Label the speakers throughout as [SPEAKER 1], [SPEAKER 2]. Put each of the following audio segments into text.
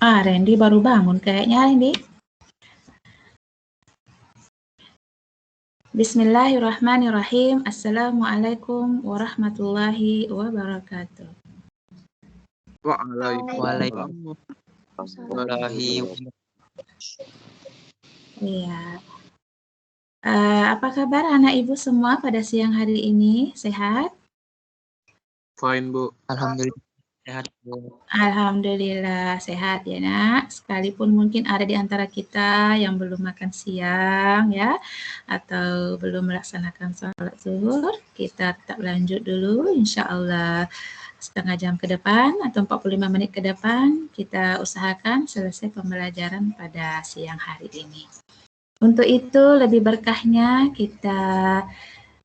[SPEAKER 1] Randy baru bangun kayaknya, Randy. Bismillahirrahmanirrahim. Assalamualaikum warahmatullahi wabarakatuh.
[SPEAKER 2] Waalaikumsalam.
[SPEAKER 1] Iya. Apa kabar anak ibu semua pada siang hari ini? Sehat?
[SPEAKER 2] Fine, Bu.
[SPEAKER 3] Alhamdulillah sehat, Bu.
[SPEAKER 1] Alhamdulillah sehat ya nak. Sekalipun mungkin ada di antara kita yang belum makan siang ya, atau belum melaksanakan sholat zuhur, kita tetap lanjut dulu insya Allah. Setengah jam ke depan atau 45 menit ke depan kita usahakan selesai pembelajaran pada siang hari ini. Untuk itu lebih berkahnya kita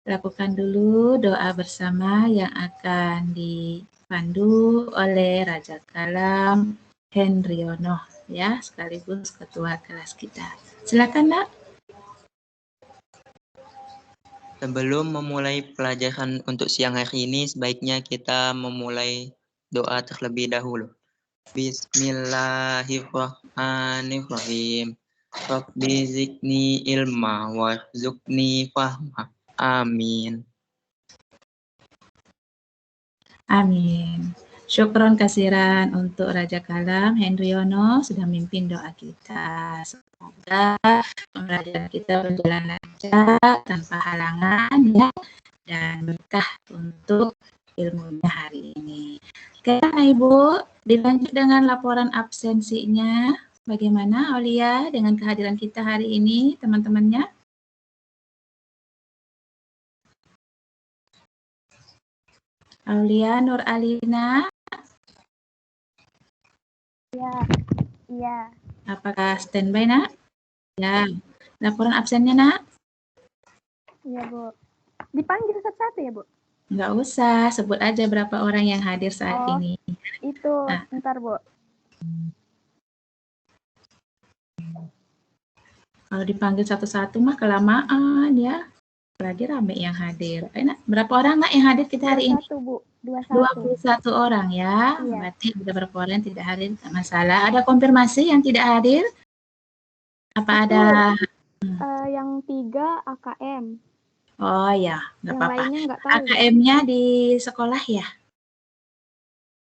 [SPEAKER 1] lakukan dulu doa bersama yang akan dipandu oleh Raja Kalam Hendriono ya, sekaligus ketua kelas kita. Silakan Nak.
[SPEAKER 3] Sebelum memulai pelajaran untuk siang hari ini, sebaiknya kita memulai doa terlebih dahulu. Bismillahirrahmanirrahim. Rabbi zidni ilma warzuqni fahma. Amin.
[SPEAKER 1] Amin. Syukron kasiran untuk Raja Kalam Hendriono sudah memimpin doa kita. Semoga pembelajaran kita berjalan lancar tanpa halangan ya, dan berkah untuk ilmunya hari ini. Oke, Nah Ibu, dilanjut dengan laporan absensinya. Bagaimana Aulia dengan kehadiran kita hari ini, teman-temannya? Aulia Nur Alina.
[SPEAKER 4] Iya.
[SPEAKER 1] Apakah standby, Nak? Ya. Laporan absennya, Nak?
[SPEAKER 4] Iya, Bu. Dipanggil satu-satu ya, Bu?
[SPEAKER 1] Nggak usah, sebut aja berapa orang yang hadir saat ini.
[SPEAKER 4] Itu, ntar, Bu.
[SPEAKER 1] Kalau dipanggil satu-satu mah kelamaan ya. Apalagi rame yang hadir. Nak, berapa orang Nak yang hadir kita hari ini?
[SPEAKER 4] 21, Bu.
[SPEAKER 1] 21 orang ya.
[SPEAKER 4] Iya.
[SPEAKER 1] Berarti ada beberapa orang yang tidak hadir, tidak masalah. Ada konfirmasi yang tidak hadir? Apa
[SPEAKER 4] Itu,
[SPEAKER 1] ada?
[SPEAKER 4] Yang 3 AKM.
[SPEAKER 1] Oh ya, nggak
[SPEAKER 4] Yang
[SPEAKER 1] apa-apa.
[SPEAKER 4] lainnya nggak tahu.
[SPEAKER 1] AKM-nya di sekolah ya?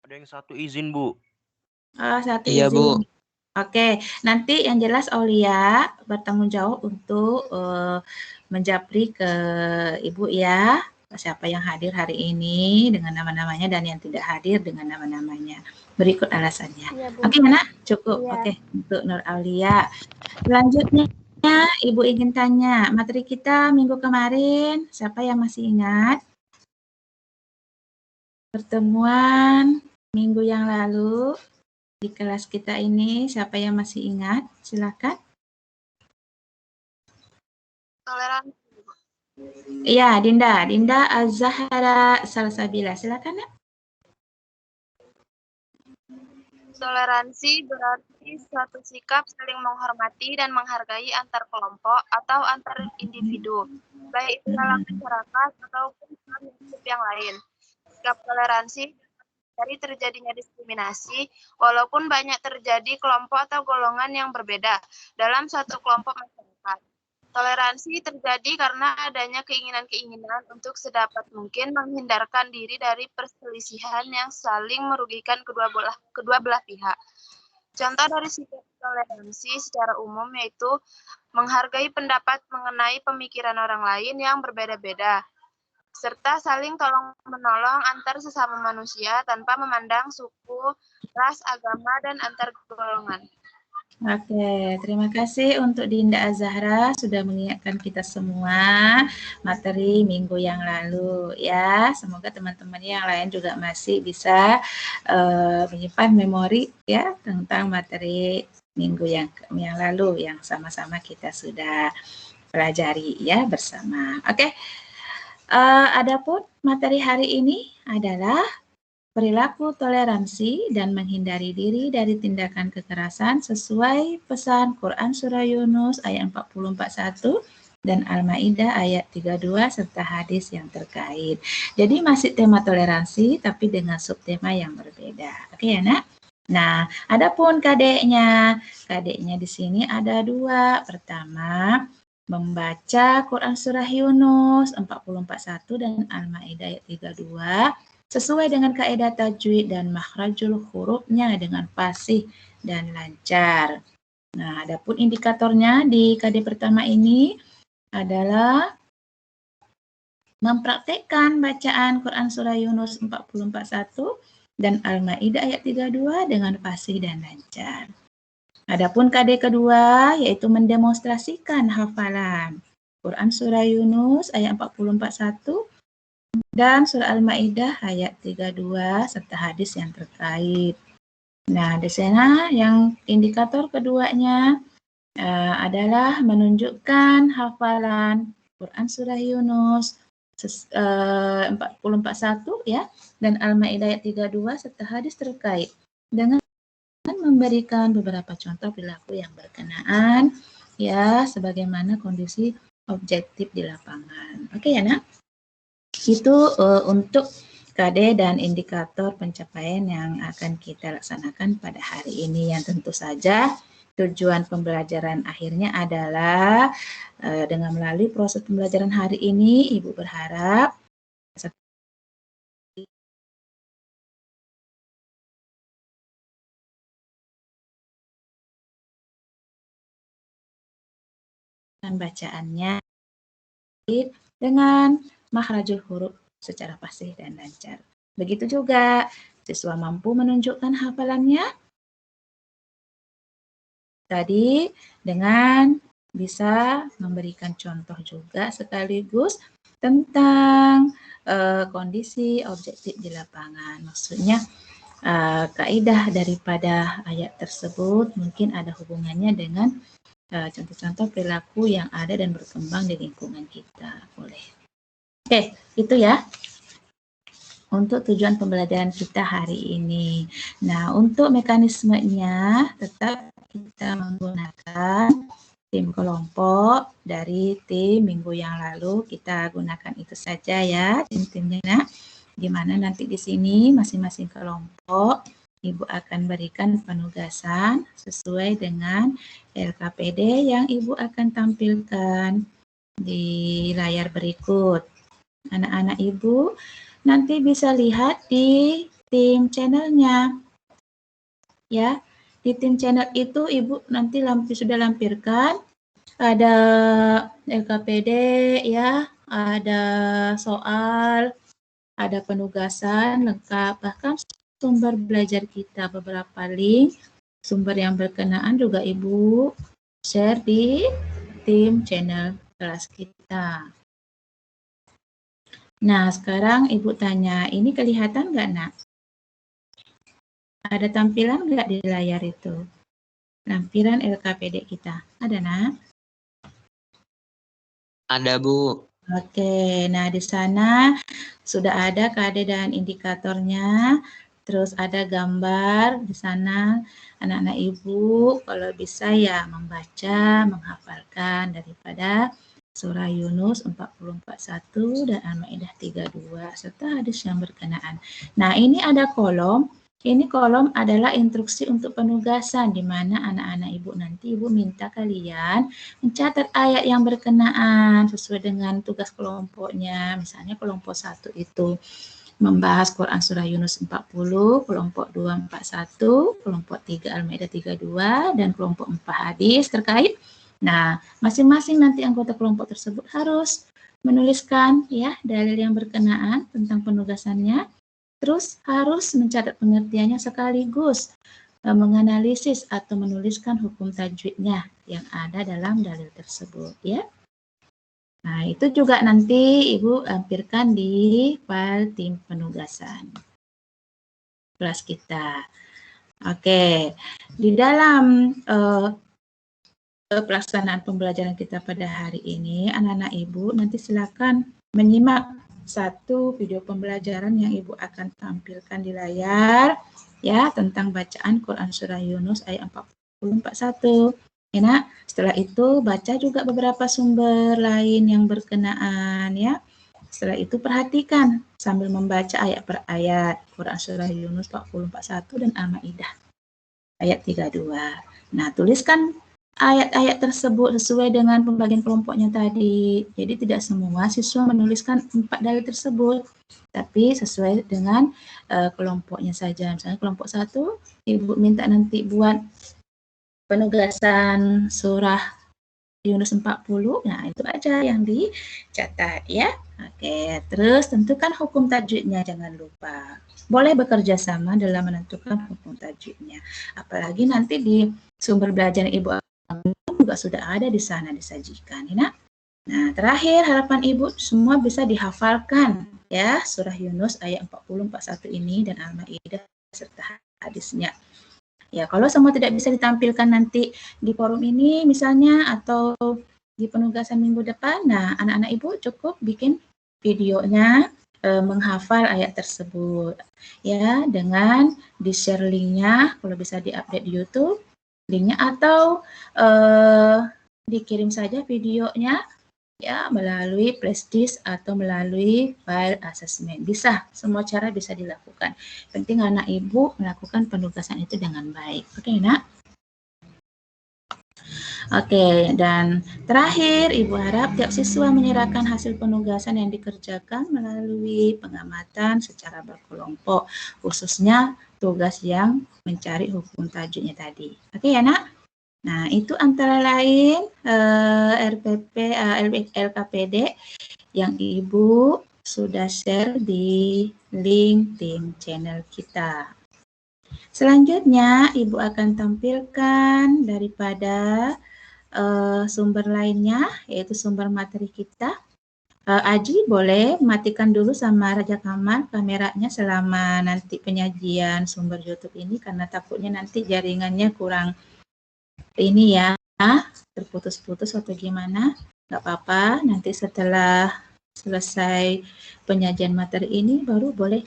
[SPEAKER 2] Ada yang satu izin, Bu.
[SPEAKER 1] Oh, satu
[SPEAKER 3] Iya,
[SPEAKER 1] izin.
[SPEAKER 3] Bu.
[SPEAKER 1] Oke, nanti yang jelas Aulia bertanggung jawab untuk menjapri ke Ibu ya, siapa yang hadir hari ini dengan nama-namanya dan yang tidak hadir dengan nama-namanya. Berikut alasannya.
[SPEAKER 4] Iya, Bu.
[SPEAKER 1] Oke, Nak? Cukup.
[SPEAKER 4] Iya.
[SPEAKER 1] Oke, untuk Nur Aulia. Selanjutnya, Ibu ingin tanya, materi kita minggu kemarin, siapa yang masih ingat? Pertemuan minggu yang lalu di kelas kita ini, siapa yang masih ingat? Silakan.
[SPEAKER 5] Toleransi.
[SPEAKER 1] Iya, Dinda Azhara Salsabila. Silakan, Nak.
[SPEAKER 5] Toleransi berarti suatu sikap saling menghormati dan menghargai antar kelompok atau antar individu, baik itu dalam masyarakat ataupun dalam lingkup yang lain. Sikap toleransi dari terjadinya diskriminasi, walaupun banyak terjadi kelompok atau golongan yang berbeda dalam suatu kelompok masyarakat. Toleransi terjadi karena adanya keinginan-keinginan untuk sedapat mungkin menghindarkan diri dari perselisihan yang saling merugikan kedua belah pihak. Contoh dari sikap toleransi secara umum yaitu menghargai pendapat mengenai pemikiran orang lain yang berbeda-beda, serta saling tolong-menolong antar sesama manusia tanpa memandang suku, ras, agama, dan antar golongan.
[SPEAKER 1] Oke, terima kasih untuk Dinda Azhara sudah mengingatkan kita semua materi minggu yang lalu ya. Semoga teman-teman yang lain juga masih bisa menyimpan memori ya tentang materi minggu yang lalu yang sama-sama kita sudah pelajari ya bersama. Oke. Adapun materi hari ini adalah perilaku toleransi dan menghindari diri dari tindakan kekerasan sesuai pesan Quran Surah Yunus ayat 40-41 dan Al-Maidah ayat 32 serta hadis yang terkait. Jadi masih tema toleransi tapi dengan subtema yang berbeda. Oke ya Nak? Nah, adapun KD-nya. KD-nya di sini ada 2. Pertama, membaca Quran Surah Yunus 44:1 dan Al-Ma'idah ayat 32 sesuai dengan kaidah tajwid dan makhrajul hurufnya dengan fasih dan lancar. Nah, adapun indikatornya di KD pertama ini adalah mempraktekkan bacaan Quran Surah Yunus 44:1 dan Al-Ma'idah ayat 32 dengan fasih dan lancar. Adapun KD kedua yaitu mendemonstrasikan hafalan Quran Surah Yunus ayat 44:1 dan Surah Al-Ma'idah ayat 32 serta hadis yang terkait. Nah, di sana yang indikator keduanya adalah menunjukkan hafalan Quran Surah Yunus 44:1 ya dan Al-Ma'idah ayat 32 serta hadis terkait dengan memberikan beberapa contoh perilaku yang berkenaan ya sebagaimana kondisi objektif di lapangan. Oke ya Nak? Itu untuk KD dan indikator pencapaian yang akan kita laksanakan pada hari ini yang tentu saja tujuan pembelajaran akhirnya adalah dengan melalui proses pembelajaran hari ini Ibu berharap bacaannya dengan makhrajul huruf secara fasih dan lancar. Begitu juga siswa mampu menunjukkan hafalannya tadi dengan bisa memberikan contoh juga sekaligus tentang kondisi objektif di lapangan. Maksudnya kaidah daripada ayat tersebut mungkin ada hubungannya dengan contoh-contoh perilaku yang ada dan berkembang di lingkungan kita. Boleh. Oke, itu ya untuk tujuan pembelajaran kita hari ini. Nah, untuk mekanismenya tetap kita menggunakan tim kelompok dari tim minggu yang lalu. Kita gunakan itu saja ya tim-timnya. Nah, gimana nanti di sini masing-masing kelompok Ibu akan berikan penugasan sesuai dengan LKPD yang Ibu akan tampilkan di layar berikut. Anak-anak Ibu nanti bisa lihat di tim channelnya. Ya, di tim channel itu Ibu nanti sudah lampirkan ada LKPD ya, ada soal, ada penugasan lengkap, bahkan sumber belajar kita, beberapa link sumber yang berkenaan juga Ibu share di tim channel kelas kita. Nah, sekarang Ibu tanya, ini kelihatan nggak, Nak? Ada tampilan nggak di layar itu? Lampiran LKPD kita. Ada, Nak?
[SPEAKER 3] Ada, Bu.
[SPEAKER 1] Oke, nah di sana sudah ada KD dan indikatornya. Terus ada gambar di sana. Anak-anak Ibu kalau bisa ya membaca, menghafalkan daripada Surah Yunus 44:1 dan Al-Ma'idah 32 serta hadis yang berkenaan. Nah, ini ada kolom. Ini kolom adalah instruksi untuk penugasan di mana anak-anak Ibu nanti Ibu minta kalian mencatat ayat yang berkenaan sesuai dengan tugas kelompoknya. Misalnya kelompok 1 itu membahas Quran Surah Yunus 40, kelompok 2 41, kelompok 3 Al-Ma'idah 32, dan kelompok 4 hadis terkait. Nah, masing-masing nanti anggota kelompok tersebut harus menuliskan ya dalil yang berkenaan tentang penugasannya, terus harus mencatat pengertiannya sekaligus menganalisis atau menuliskan hukum tajwidnya yang ada dalam dalil tersebut ya. Nah, itu juga nanti Ibu lampirkan di file tim penugasan kelas kita. Oke, di dalam pelaksanaan pembelajaran kita pada hari ini, anak-anak Ibu nanti silakan menyimak satu video pembelajaran yang Ibu akan tampilkan di layar ya tentang bacaan Quran Surah Yunus ayat 44:1. Ya, Nak. Setelah itu baca juga beberapa sumber lain yang berkenaan ya. Setelah itu perhatikan sambil membaca ayat per ayat Quran Surah Yunus 44:1 dan Al-Ma'idah ayat 32. Nah, tuliskan ayat-ayat tersebut sesuai dengan pembagian kelompoknya tadi. Jadi tidak semua siswa menuliskan 4 dalil tersebut, tapi sesuai dengan kelompoknya saja. Misalnya kelompok 1, Ibu minta nanti buat penugasan surah Yunus 40, nah itu aja yang dicatat ya. Oke, terus tentukan hukum tajwidnya, jangan lupa. Boleh bekerja sama dalam menentukan hukum tajwidnya. Apalagi nanti di sumber belajar Ibu juga sudah ada di sana disajikan, ya. Nah, terakhir harapan Ibu semua bisa dihafalkan ya surah Yunus ayat 40, 41 ini dan Al-Maidah serta hadisnya. Ya, kalau semua tidak bisa ditampilkan nanti di forum ini misalnya atau di penugasan minggu depan, nah anak-anak Ibu cukup bikin videonya menghafal ayat tersebut ya dengan di-share linknya, kalau bisa di-update di YouTube linknya atau dikirim saja videonya ya melalui flashdisk atau melalui file assessment. Bisa, semua cara bisa dilakukan. Penting anak Ibu melakukan penugasan itu dengan baik. Oke, Nak? Oke, dan terakhir Ibu harap tiap siswa menyerahkan hasil penugasan yang dikerjakan melalui pengamatan secara berkelompok, khususnya tugas yang mencari hukum tajwidnya tadi. Oke ya, Nak? Nah, itu antara lain LKPD yang Ibu sudah share di link tim channel kita. Selanjutnya, Ibu akan tampilkan daripada sumber lainnya, yaitu sumber materi kita. Aji boleh matikan dulu sama Raja Kamal kameranya selama nanti penyajian sumber YouTube ini, karena takutnya nanti jaringannya kurang ini ya, terputus-putus atau gimana, nggak apa-apa. Nanti setelah selesai penyajian materi ini baru boleh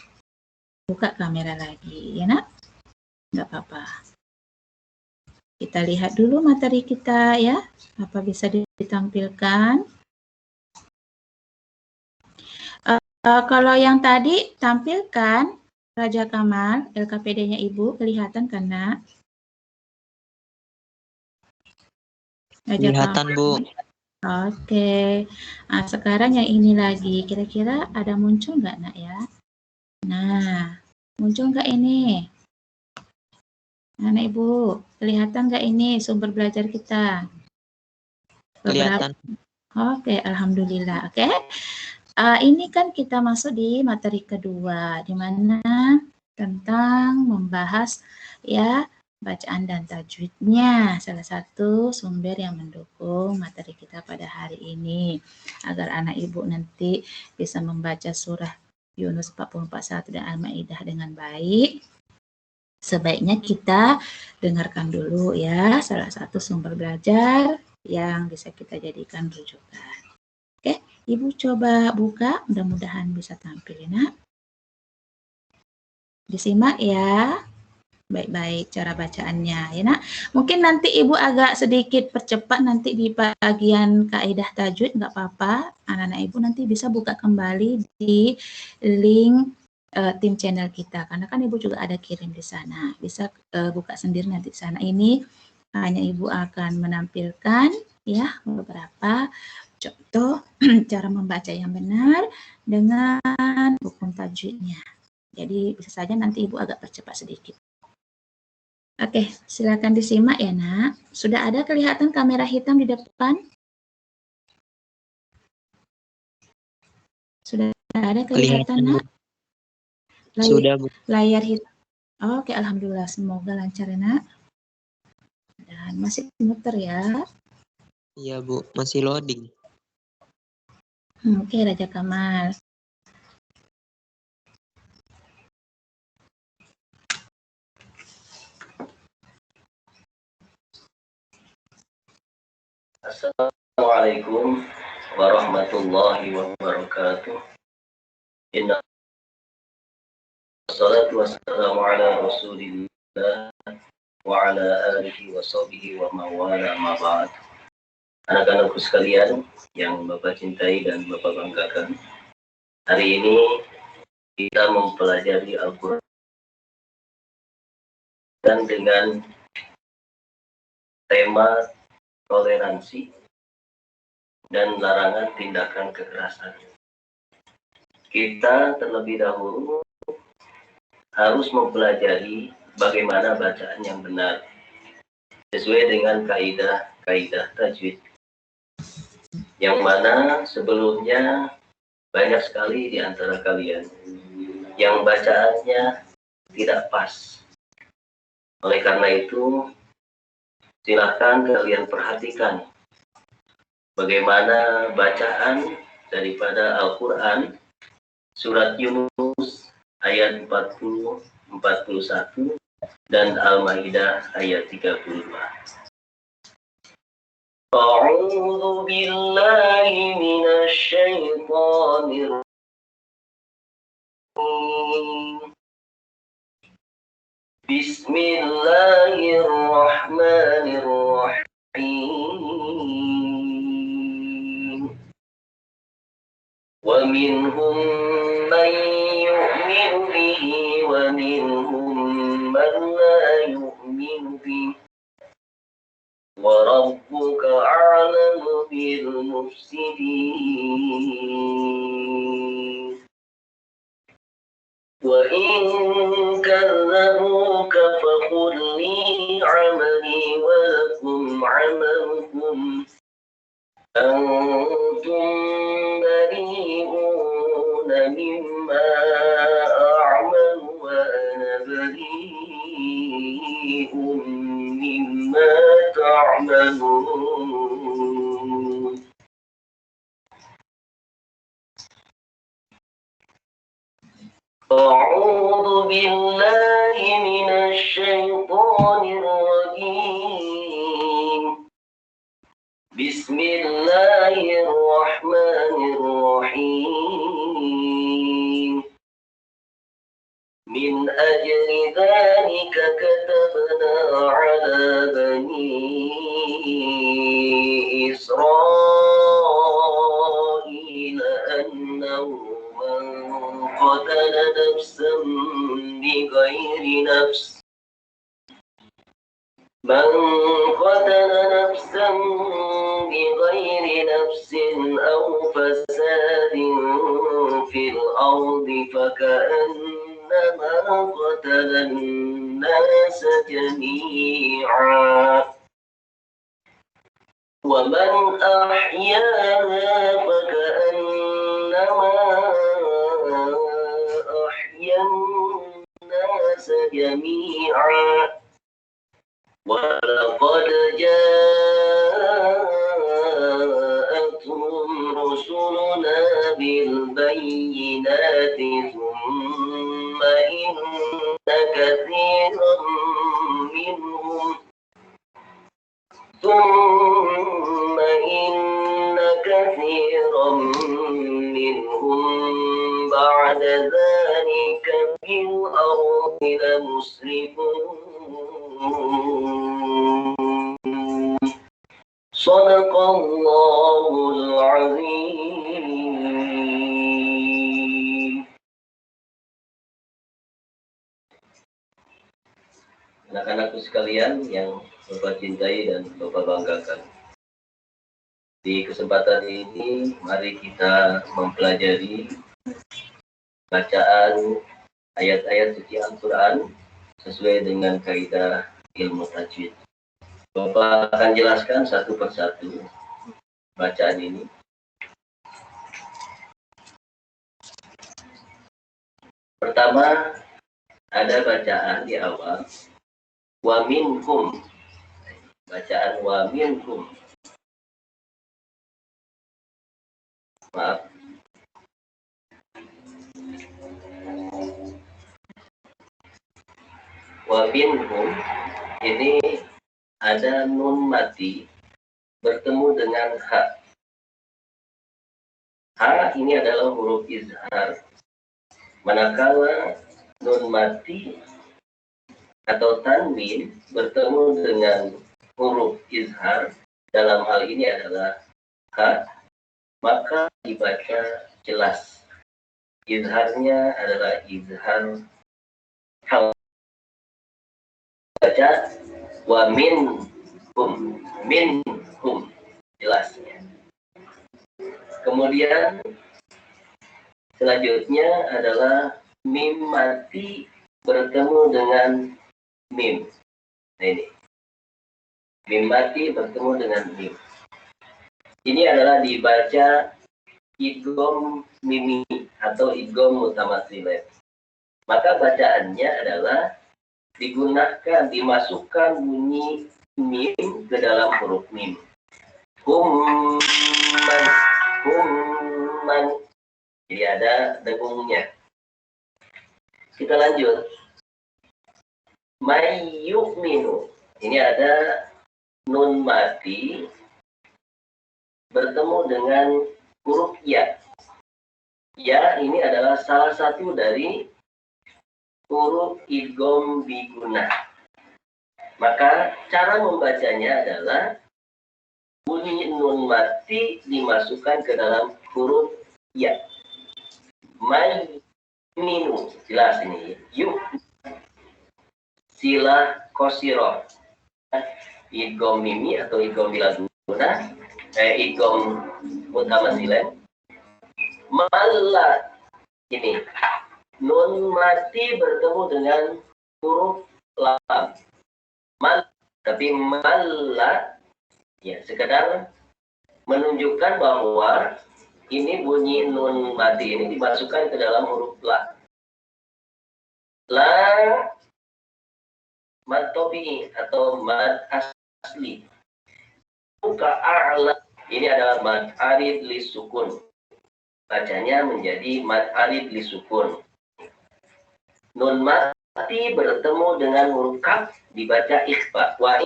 [SPEAKER 1] buka kamera lagi, ya Nak? Nggak apa-apa. Kita lihat dulu materi kita ya, apa bisa ditampilkan. Kalau yang tadi tampilkan Raja Kamal, LKPD-nya Ibu, kelihatan kan, Nak?
[SPEAKER 3] Kelihatan, Bu.
[SPEAKER 1] Oke. Nah, sekarang yang ini lagi. Kira-kira ada muncul nggak, Nak ya? Nah, muncul nggak ini? Nah, Ibu, kelihatan nggak ini sumber belajar kita?
[SPEAKER 3] Kelihatan.
[SPEAKER 1] Oke, alhamdulillah. Oke. Ini kan kita masuk di materi kedua, di mana tentang membahas ya bacaan dan tajwidnya, salah satu sumber yang mendukung materi kita pada hari ini, agar anak Ibu nanti bisa membaca surah Yunus 40-41 dan Al-Maidah dengan baik. Sebaiknya kita dengarkan dulu ya salah satu sumber belajar yang bisa kita jadikan rujukan. Oke, Ibu coba buka, mudah-mudahan bisa tampil ya, Nak. Disimak ya baik-baik cara bacaannya ya, Nak. Mungkin nanti Ibu agak sedikit percepat nanti di bagian kaidah tajwid, nggak apa-apa. Anak-anak Ibu nanti bisa buka kembali di link tim channel kita, karena kan Ibu juga ada kirim di sana. Bisa buka sendiri nanti di sana. Ini hanya Ibu akan menampilkan ya beberapa contoh cara membaca yang benar dengan hukum tajwidnya. Jadi bisa saja nanti Ibu agak percepat sedikit. Oke, silakan disimak ya, Nak. Sudah ada kelihatan kamera hitam di depan? Sudah ada kelihatan, Nak?
[SPEAKER 3] Sudah, Bu.
[SPEAKER 1] Layar hitam. Oke, alhamdulillah. Semoga lancar ya, Nak. Dan masih muter ya.
[SPEAKER 3] Iya, Bu. Masih loading.
[SPEAKER 1] Oke, Raja Kamal.
[SPEAKER 6] Assalamualaikum warahmatullahi wabarakatuh. Inna salatu wassalamu ala rasulillah wa ala alihi wa sahbihi wa mawala ma ba'd. Anak-anakku sekalian yang Bapak cintai dan Bapak banggakan, hari ini kita mempelajari Al-Quran dan dengan tema toleransi dan larangan tindakan kekerasan. Kita terlebih dahulu harus mempelajari bagaimana bacaan yang benar sesuai dengan kaidah tajwid, yang mana sebelumnya banyak sekali di antara kalian yang bacaannya tidak pas. Oleh karena itu, silakan kalian perhatikan bagaimana bacaan daripada Al-Quran surat Yunus ayat 40, 41 dan Al-Maidah ayat 32. A'udzu billahi minasy syaithanir rajim. Bismillahirrahmanirrahim. Wa minhum man yu'minu bihi wa minhum man la yu'minu bihi. وَرَبُّكَ أَعْلَمُ بِالْمُفْسِدِينَ وَإِنْ كَذَّبُوكَ فَقُلْ لِي عَمَلِي وَلَكُمْ عَمَلُكُمْ أَنْتُمْ بَرِيئُونَ مِمَّا أَعْمَلُ وَأَنَا بَرِيءٌ مِمَّا تعملون. أعوذ بالله من الشيطان الرجيم. بسم الله الرحمن الرحيم. من أجل ذلك كتبنا على بني إسرائيل أنه من قتل نفسا بغير نفس أو فساد في الأرض فكأنما قتل الناس جميعا ومن أحياها فكأنما أحيا الناس جميعا ولقد جاءتهم رسلنا بالبينات ثم إن كثيرا منهم بعد ذلك في الأرض لمسرفون. صدق الله العظيم. Anak-anakku sekalian yang Bapak cintai dan Bapak banggakan, di kesempatan ini mari kita mempelajari bacaan ayat-ayat suci Al-Quran sesuai dengan kaidah ilmu tajwid. Bapak akan jelaskan satu persatu bacaan ini. Pertama, ada bacaan di awal wa minkum. Bacaan wa minkum. Maaf. Wa minhum ini ada nun mati bertemu dengan ha. Ha ini adalah huruf izhar. Manakala nun mati atau tanwin bertemu dengan huruf izhar, dalam hal ini adalah ha, maka dibaca jelas. Izharnya adalah izhar hal. Baca wa min minhum, jelasnya. Kemudian selanjutnya adalah mim mati bertemu dengan mim. Nah ini, mim mati bertemu dengan mim. Ini adalah dibaca idgham mimi atau idgham mutamatsilin. Maka bacaannya adalah digunakan, dimasukkan bunyi mim ke dalam huruf mim. Humman. Jadi ada dengungnya. Kita lanjut. Mayyu'minu. Ini ada nun mati bertemu dengan huruf ya. Ya ini adalah salah satu dari huruf idgham bigunnah. Maka cara membacanya adalah bunyi nun mati dimasukkan ke dalam huruf ya. Minu, jelas ini. Yuk, sila kosiroh. Idgham mimi atau idgham bila guna. Idgham mutamatsilin. Malla, ini. Nun mati bertemu dengan huruf lam. Tapi malla, ya sekedar menunjukkan bahwa ini bunyi nun mati ini dimasukkan ke dalam huruf la. La mad tabi'i atau mad asli. Buka a'la, ini adalah mad arid li sukun. Bacanya menjadi mad arid li sukun. Nun mati bertemu dengan huruf kaf dibaca ikhfa. Wa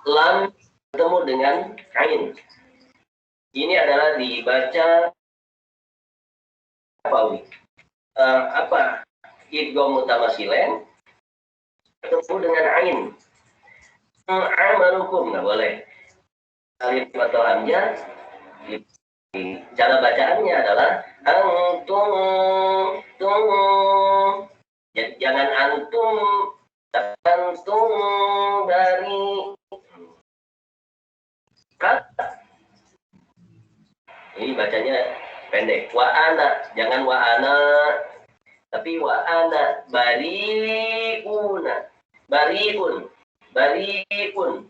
[SPEAKER 6] lam bertemu dengan ain. Ini adalah dibaca apa? Idgham mutamatsilin bertemu dengan ain. Amalukum nggak boleh. Alif atau hamzah. Cara bacaannya adalah antum, jangan antum dari kata. Ini bacanya pendek. Wa ana, jangan wa ana, tapi wa ana bariuna, bariun, bariun.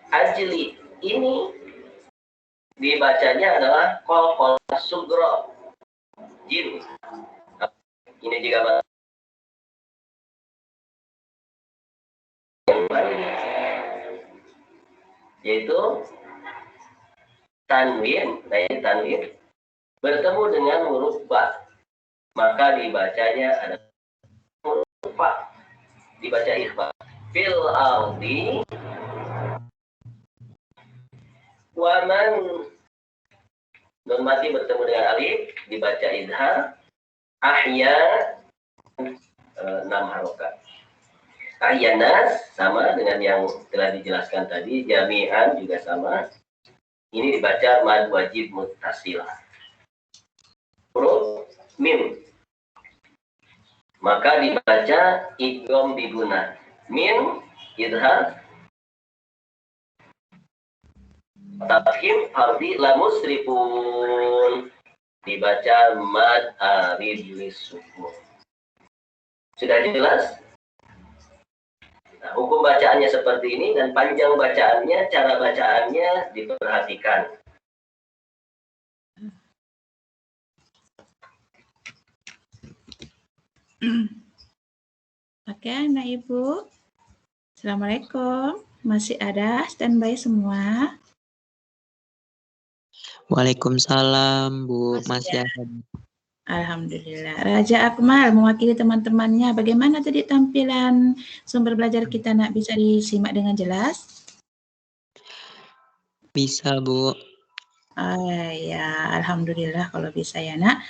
[SPEAKER 6] Ajli, ini dibacanya adalah kol sugro jim. Ini juga yaitu tanwin, tanwin bertemu dengan huruf ba, maka dibacanya ada huruf ba, dibaca ikhfa. Fil ardi waman, nun mati bertemu dengan alif dibaca idhar. Ahya 6 harokat. Ahyanas sama dengan yang telah dijelaskan tadi, jami'an juga sama. Ini dibaca mad wajib muttasilah. Huruf mim, maka dibaca idgham bigunnah. Mim idhar, tafkhim ardi la musrifun, dibaca mad arid lisukun. Sudah jelas? Nah, hukum bacaannya seperti ini dan panjang bacaannya, cara bacaannya diperhatikan.
[SPEAKER 1] Oke, anak ibu. Assalamualaikum. Masih ada standby semua?
[SPEAKER 3] Waalaikumsalam, Bu.
[SPEAKER 1] Masih
[SPEAKER 3] Masih ada.
[SPEAKER 1] Alhamdulillah. Raja Akmal mewakili teman-temannya. Bagaimana tadi tampilan sumber belajar kita, nak? Bisa disimak dengan jelas?
[SPEAKER 3] Bisa, Bu.
[SPEAKER 1] Ya, alhamdulillah kalau bisa ya, nak.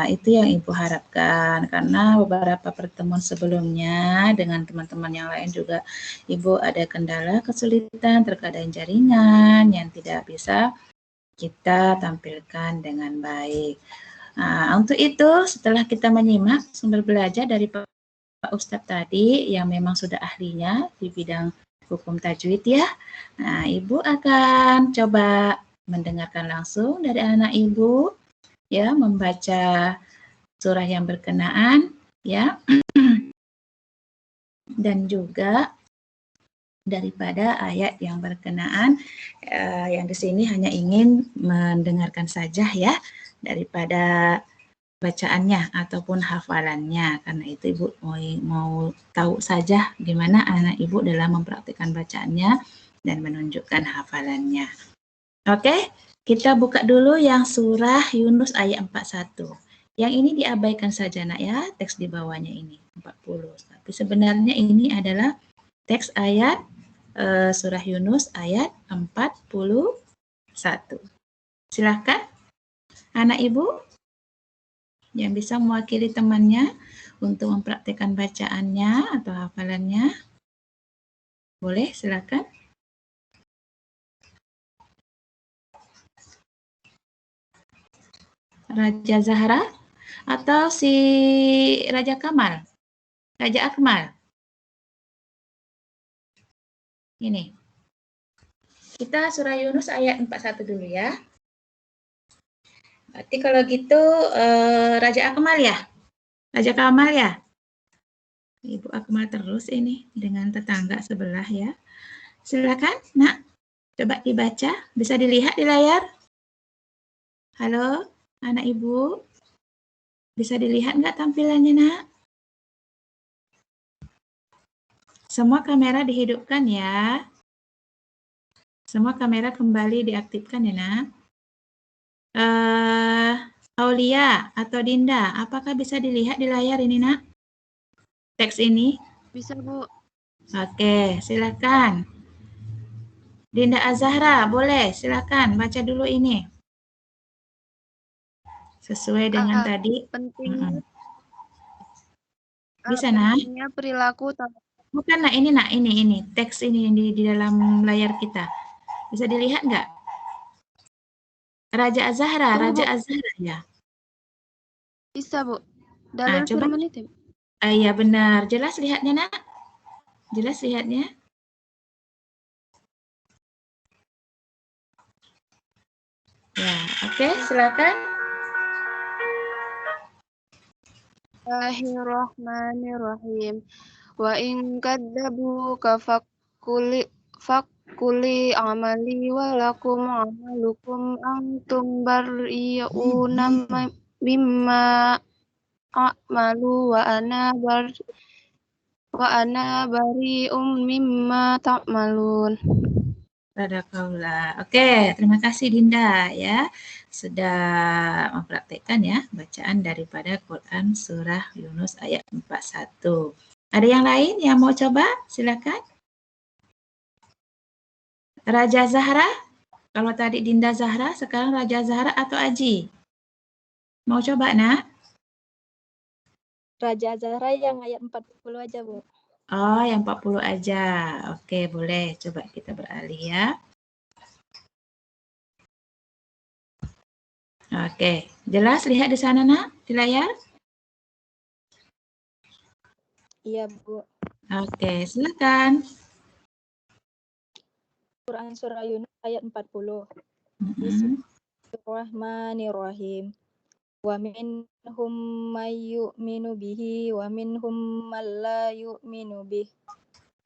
[SPEAKER 1] Itu yang Ibu harapkan, karena beberapa pertemuan sebelumnya dengan teman-teman yang lain juga Ibu ada kendala, kesulitan, terkadang jaringan yang tidak bisa kita tampilkan dengan baik. Nah, untuk itu setelah kita menyimak sumber belajar dari Pak Ustadz tadi yang memang sudah ahlinya di bidang hukum tajwid ya. Nah, Ibu akan coba mendengarkan langsung dari anak Ibu ya, membaca surah yang berkenaan ya. Dan juga daripada ayat yang berkenaan yang di sini hanya ingin mendengarkan saja ya daripada bacaannya ataupun hafalannya. Karena itu Ibu mau tahu saja gimana anak Ibu dalam mempraktikkan bacaannya dan menunjukkan hafalannya. Oke, kita buka dulu yang surah Yunus ayat 41. Yang ini diabaikan saja nak ya, teks di bawahnya ini 40. Tapi sebenarnya ini adalah teks ayat surah Yunus ayat 41. Silahkan anak Ibu yang bisa mewakili temannya untuk mempraktikkan bacaannya atau hafalannya. Boleh, silakan. Raja Zahra atau si Raja Kamal? Raja Akmal. Ini. Kita surah Yunus ayat 41 dulu ya. Berarti kalau gitu Raja Akmal ya? Raja Kamal ya? Ibu Akmal terus ini dengan tetangga sebelah ya. Silakan, nak. Coba dibaca. Bisa dilihat di layar? Halo, anak Ibu. Bisa dilihat nggak tampilannya, nak? Semua kamera dihidupkan ya. Semua kamera kembali diaktifkan ya, nak. Aulia atau Dinda, apakah bisa dilihat di layar ini, nak? Teks ini?
[SPEAKER 5] Bisa, Bu.
[SPEAKER 1] Oke, silakan. Dinda Azahra, boleh, silakan baca dulu ini. Sesuai dengan tadi.
[SPEAKER 5] Pentingnya,
[SPEAKER 1] Bisa, nak?
[SPEAKER 5] pentingnya perilaku
[SPEAKER 1] Bukan, nak, ini teks ini yang di dalam layar kita. Bisa dilihat nggak? Raja Azahra, Raja Azahra ya.
[SPEAKER 5] Bisa, Bu. Dalil
[SPEAKER 1] coba.
[SPEAKER 5] firman itu.
[SPEAKER 1] Iya benar. Jelas lihatnya, nak? Jelas lihatnya? Ya, oke, silakan.
[SPEAKER 5] Bismillahirrahmanirrahim. Wa in kadzabuka fakuli amali wa lakum amalukum antum bari'una mimma a'malu wa ana bari'um mimma ta'malun.
[SPEAKER 1] Barakallah. Oke, terima kasih Dinda ya sudah mempraktekkan ya bacaan daripada Quran surah Yunus ayat 41. Ada yang lain yang mau coba? Silakan. Raja Zahra, kalau tadi Dinda Zahra, sekarang Raja Zahra atau Aji? Mau coba, nak?
[SPEAKER 4] Raja Zahra yang ayat 40 aja, Bu.
[SPEAKER 1] Oh, yang 40 aja. Oke, boleh. Coba kita beralih ya. Oke, jelas lihat di sana, nak, di layar?
[SPEAKER 4] Iya, Bu.
[SPEAKER 1] Oke, silakan.
[SPEAKER 4] Quran surah Yunus ayat 40. Bismillahirrahmanirrahim. Wa minhum may yu'minu bihi wa minhum man la yu'minu bihi.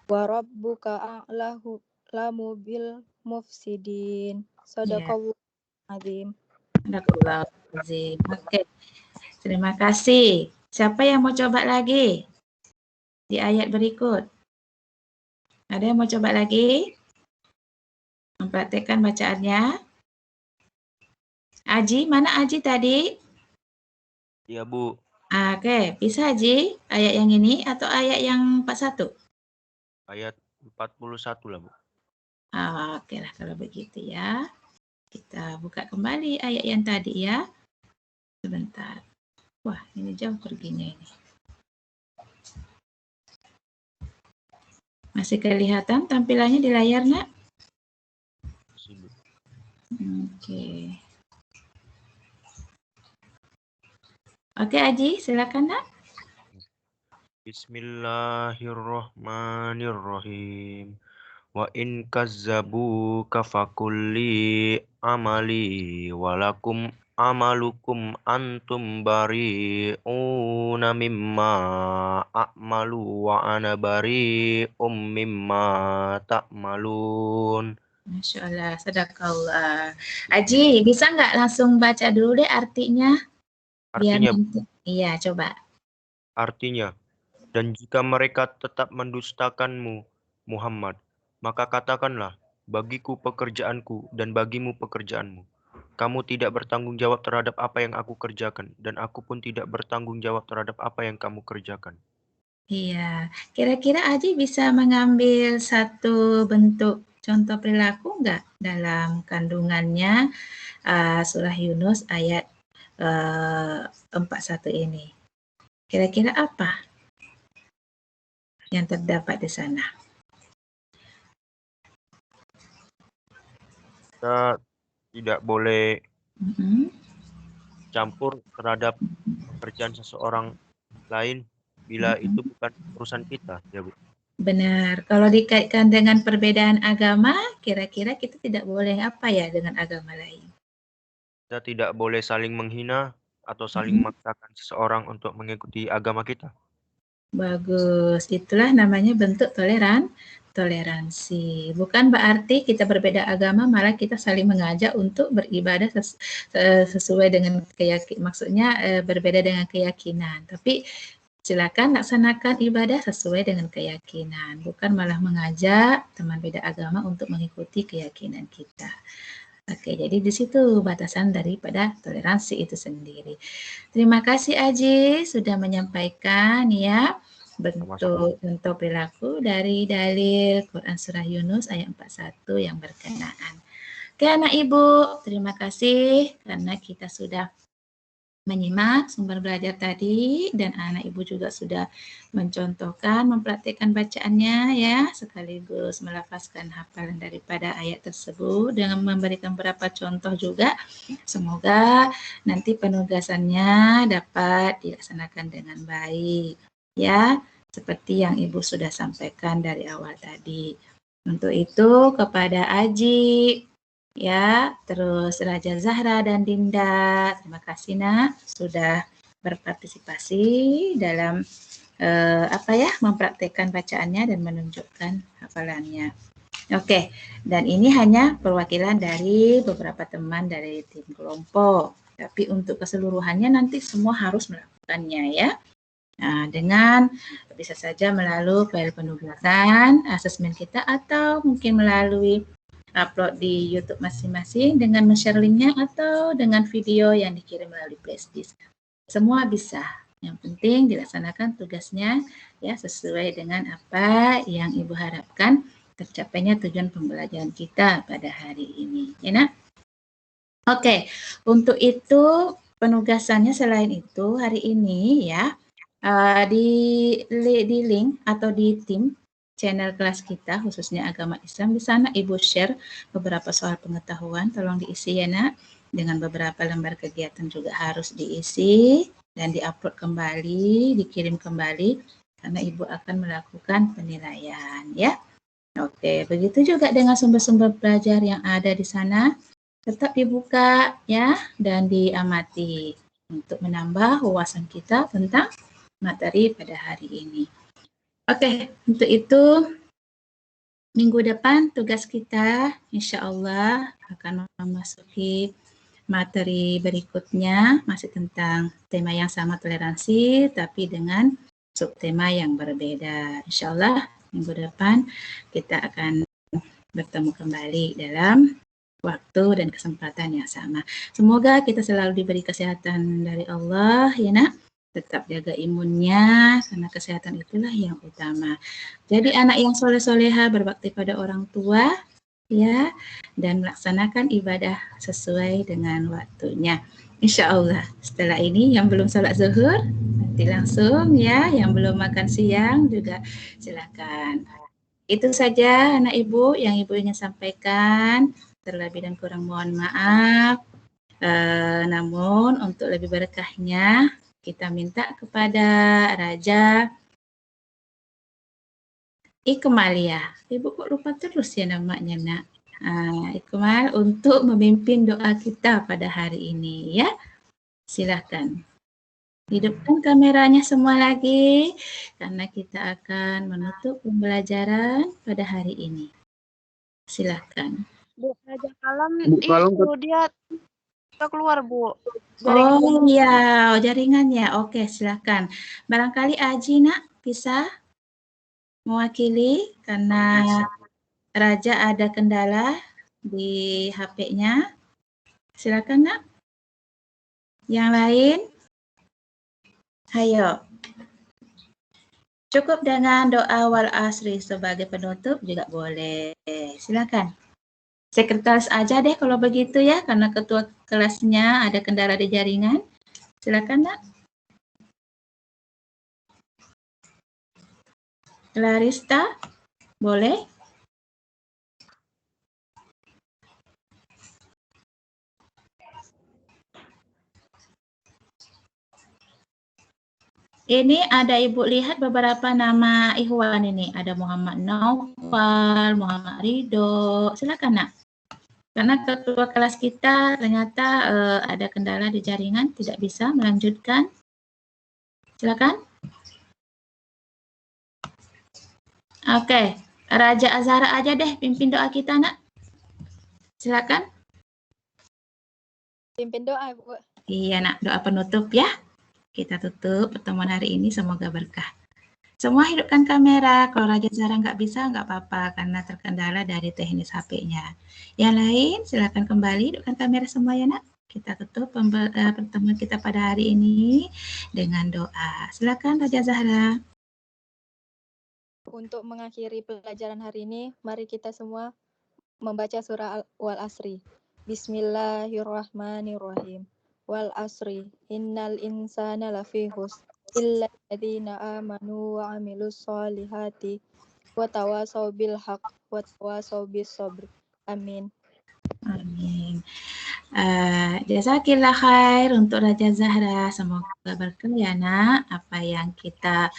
[SPEAKER 4] Wa rabbuka a'lamu bil mufsidin. Shadaqallahu azim.
[SPEAKER 1] Oke, terima kasih. Siapa yang mau coba lagi di ayat berikut? Ada yang mau coba lagi? Mempraktekkan bacaannya. Aji, mana Aji tadi?
[SPEAKER 2] Iya, Bu.
[SPEAKER 1] Oke, bisa Aji ayat yang ini atau ayat yang 41?
[SPEAKER 2] Ayat 41 lah, Bu.
[SPEAKER 1] Oke lah kalau begitu ya. Kita buka kembali ayat yang tadi ya. Sebentar. Wah, ini jauh perginya ini. Masih kelihatan tampilannya di layar, nak? Oke. Oke, Aji, silakan nak.
[SPEAKER 2] Bismillahirrahmanirrahim. Wa in kazzabuka fakulli amali walakum amalukum antum bari'una mimma a'malu wa ana bari'um mimma ta'malun.
[SPEAKER 1] Masya Allah, sadaqallah. Aji, bisa nggak langsung baca dulu deh artinya? Biar
[SPEAKER 2] Artinya,
[SPEAKER 1] nanti. Iya, coba.
[SPEAKER 2] artinya, dan jika mereka tetap mendustakanmu, Muhammad, maka katakanlah, bagiku pekerjaanku dan bagimu pekerjaanmu. Kamu tidak bertanggung jawab terhadap apa yang aku kerjakan, dan aku pun tidak bertanggung jawab terhadap apa yang kamu kerjakan.
[SPEAKER 1] Iya, kira-kira Aji bisa mengambil satu bentuk contoh perilaku nggak dalam kandungannya surah Yunus ayat 41 ini? Kira-kira apa yang terdapat di sana?
[SPEAKER 2] Kita tidak boleh
[SPEAKER 1] Mhm.
[SPEAKER 2] campur terhadap pekerjaan seseorang lain bila itu bukan urusan kita, ya Bu.
[SPEAKER 1] Benar, kalau dikaitkan dengan perbedaan agama, kira-kira kita tidak boleh apa ya dengan agama lain?
[SPEAKER 2] Kita tidak boleh saling menghina atau saling memaksakan seseorang untuk mengikuti agama kita.
[SPEAKER 1] Bagus, itulah namanya bentuk toleransi. Bukan berarti kita berbeda agama malah kita saling mengajak untuk beribadah sesuai dengan keyakinan. Maksudnya berbeda dengan keyakinan. Tapi silakan laksanakan ibadah sesuai dengan keyakinan. Bukan malah mengajak teman beda agama untuk mengikuti keyakinan kita. Oke, jadi di situ batasan daripada toleransi itu sendiri. Terima kasih Aji sudah menyampaikan ya bentuk contoh perilaku dari dalil Quran Surah Yunus ayat 41 yang berkenaan. Oke anak ibu, terima kasih karena kita sudah menyimak sumber belajar tadi dan anak ibu juga sudah mencontohkan, mempraktikkan bacaannya ya, sekaligus melafazkan hafalan daripada ayat tersebut dengan memberikan beberapa contoh juga. Semoga nanti penugasannya dapat dilaksanakan dengan baik ya, seperti yang ibu sudah sampaikan dari awal tadi. Untuk itu kepada Aji, ya, terus Raja Zahra dan Dinda, terima kasih nak sudah berpartisipasi dalam mempraktekkan bacaannya dan menunjukkan hafalannya. Oke, dan ini hanya perwakilan dari beberapa teman dari tim kelompok. Tapi untuk keseluruhannya nanti semua harus melakukannya ya. Nah, dengan bisa saja melalui file penugasan, asesmen kita atau mungkin melalui upload di YouTube masing-masing dengan share linknya atau dengan video yang dikirim melalui flashdisk. Semua bisa. Yang penting dilaksanakan tugasnya ya sesuai dengan apa yang Ibu harapkan tercapainya tujuan pembelajaran kita pada hari ini. Ya, nak? Oke, untuk itu penugasannya selain itu hari ini ya di link atau di tim channel kelas kita khususnya agama Islam, di sana Ibu share beberapa soal pengetahuan, tolong diisi ya nak, dengan beberapa lembar kegiatan juga harus diisi dan diupload kembali, dikirim kembali karena Ibu akan melakukan penilaian ya. Oke, begitu juga dengan sumber-sumber belajar yang ada di sana, tetap dibuka ya dan diamati untuk menambah wawasan kita tentang materi pada hari ini. Oke, untuk itu minggu depan tugas kita insya Allah akan memasuki materi berikutnya, masih tentang tema yang sama toleransi, tapi dengan subtema yang berbeda. Insya Allah minggu depan kita akan bertemu kembali dalam waktu dan kesempatan yang sama. Semoga kita selalu diberi kesehatan dari Allah, ya nak. Tetap jaga imunnya, karena kesehatan itulah yang utama. Jadi anak yang soleh-soleha berbakti pada orang tua, ya, dan melaksanakan ibadah sesuai dengan waktunya. Insya Allah, setelah ini yang belum sholat zuhur, nanti langsung ya, yang belum makan siang juga silakan. Itu saja anak ibu yang ibu ingin sampaikan, terlebih dan kurang mohon maaf. Namun untuk lebih berkahnya, Kita minta kepada Raja Ikmal ya. Ibu kok lupa terus ya namanya nak. Ikmal untuk memimpin doa kita pada hari ini ya. Silahkan. Hidupkan kameranya semua lagi karena kita akan menutup pembelajaran pada hari ini. Silahkan.
[SPEAKER 5] Bu, Raja Kalam
[SPEAKER 7] Bu, kalau
[SPEAKER 5] itu dia keluar, Bu.
[SPEAKER 1] Oh iya, jaringannya. Oke, silahkan. Barangkali Aji nak bisa mewakili karena Raja ada kendala di HP-nya. Silakan nak. Yang lain? Ayo. Cukup dengan doa wal asri sebagai penutup juga boleh. Silakan. Sekretaris aja deh kalau begitu ya, karena ketua kelasnya ada kendala di jaringan. Silakan nak. Larista, boleh? Ini ada Ibu lihat beberapa nama ikhwan ini. Ada Muhammad Naufal, Muhammad Ridho. Silakan nak. Karena ketua kelas kita ternyata ada kendala di jaringan, tidak bisa melanjutkan. Silakan. Oke, Raja Azhara aja deh pimpin doa kita nak. Silakan.
[SPEAKER 4] Pimpin doa, Bu.
[SPEAKER 1] Iya nak, doa penutup ya. Kita tutup pertemuan hari ini, semoga berkah. Semua hidupkan kamera, kalau Raja Zahra nggak bisa nggak apa-apa karena terkendala dari teknis HP-nya. Yang lain silakan kembali hidupkan kamera semua ya nak. Kita tutup pertemuan kita pada hari ini dengan doa. Silakan Raja Zahra.
[SPEAKER 4] Untuk mengakhiri pelajaran hari ini, mari kita semua membaca surah Wal Asri. Bismillahirrahmanirrahim. Wal asri innal insana lafi khusr illa alladziina aamanu wa 'amilus sholihati wa tawashaw bil haqq wa tawashaw bis sabr. Amin.
[SPEAKER 1] Amin. Jazakillah khair untuk Raja Zahra. Semoga berkah ya nak apa yang kita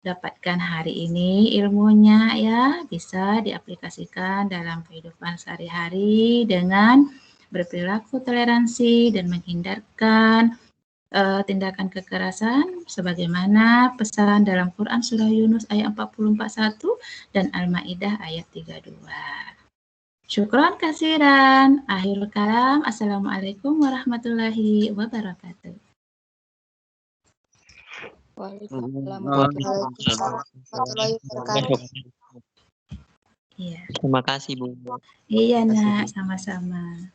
[SPEAKER 1] dapatkan hari ini, ilmunya ya bisa diaplikasikan dalam kehidupan sehari-hari dengan berperilaku toleransi dan menghindarkan tindakan kekerasan sebagaimana pesan dalam Quran surah Yunus ayat 40-41 dan Al-Maidah ayat 32. Syukron kasiran. Akhirul kalam. Assalamualaikum warahmatullahi wabarakatuh.
[SPEAKER 4] Waalaikumsalam warahmatullahi wabarakatuh.
[SPEAKER 1] Iya.
[SPEAKER 3] Terima kasih Bu.
[SPEAKER 1] Iya nak, sama-sama.